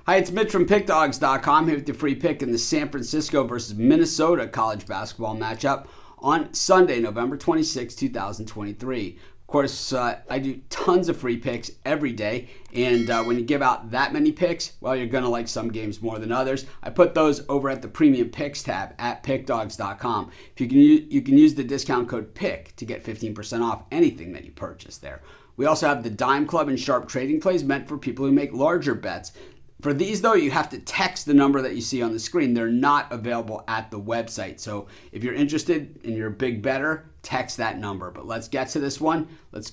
Hi, it's Mitch from Pickdawgz.com here with your free pick in the San Francisco versus Minnesota college basketball matchup on Sunday, November 26, 2023. Of course, I do tons of free picks every day, and when you give out that many picks, well, you're going to like some games more than others. I put those over at the Premium Picks tab at Pickdawgz.com. If you can use the discount code PICK to get 15% off anything that you purchase there. We also have the Dime Club and Sharp Trading Plays meant for people who make larger bets. For these, though, you have to text the number that you see on the screen. They're not available at the website. So if you're interested and you're a big bettor, text that number. But let's get to this one. Let's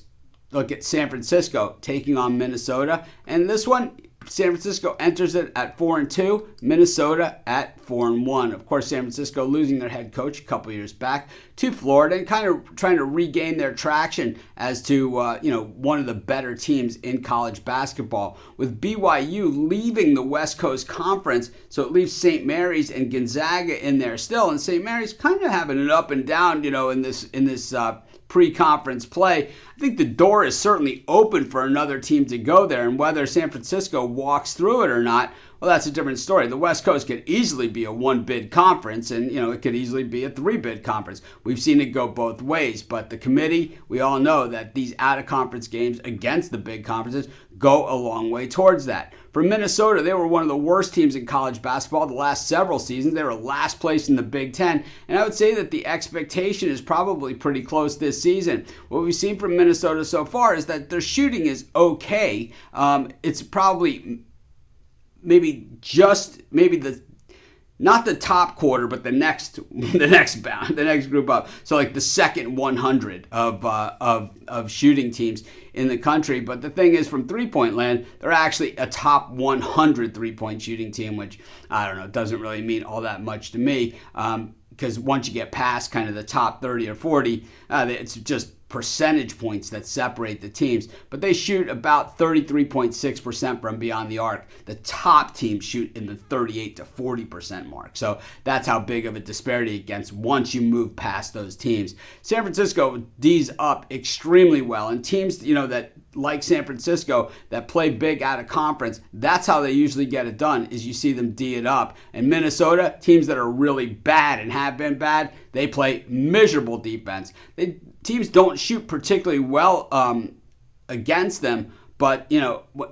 look at San Francisco taking on Minnesota. And this one, San Francisco enters it at 4-2, Minnesota at 4-1. Of course, San Francisco losing their head coach a couple years back to Florida and kind of trying to regain their traction as to one of the better teams in college basketball. With BYU leaving the West Coast Conference, so it leaves St. Mary's and Gonzaga in there still, and St. Mary's kind of having an up and down, in this pre-conference play. I think the door is certainly open for another team to go there, and whether San Francisco walks through it or not, well, that's a different story. The West Coast could easily be a one-bid conference, and it could easily be a three-bid conference. We've seen it go both ways, but the committee, we all know that these out-of-conference games against the big conferences go a long way towards that. For Minnesota, they were one of the worst teams in college basketball the last several seasons. They were last place in the Big Ten, and I would say that the expectation is probably pretty close this season. What we've seen from Minnesota so far is that their shooting is okay. It's probably not the top quarter, but the next group up. So like the second 100 of shooting teams in the country. But the thing is, from three-point land, they're actually a top 100 three-point shooting team, which I don't know, doesn't really mean all that much to me. Because once you get past kind of the top 30 or 40, it's just percentage points that separate the teams. But they shoot about 33.6% from beyond the arc. The top teams shoot in the 38 to 40% mark. So that's how big of a disparity against once you move past those teams. San Francisco D's up extremely well, and teams that like San Francisco that play big out of conference, that's how they usually get it done, is you see them D it up. And Minnesota, teams that are really bad and have been bad, they play miserable defense. Teams don't shoot particularly well against them, but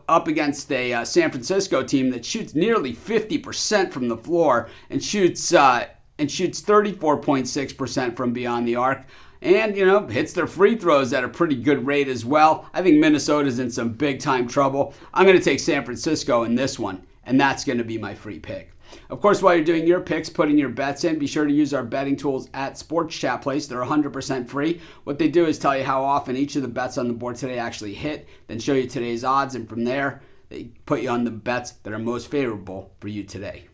up against a San Francisco team that shoots nearly 50% from the floor and shoots 34.6% from beyond the arc, and hits their free throws at a pretty good rate as well. I think Minnesota's in some big time trouble. I'm going to take San Francisco in this one, and that's going to be my free pick. Of course, while you're doing your picks, putting your bets in, be sure to use our betting tools at Sports Chat Place. They're 100% free. What they do is tell you how often each of the bets on the board today actually hit, then show you today's odds, and from there, they put you on the bets that are most favorable for you today.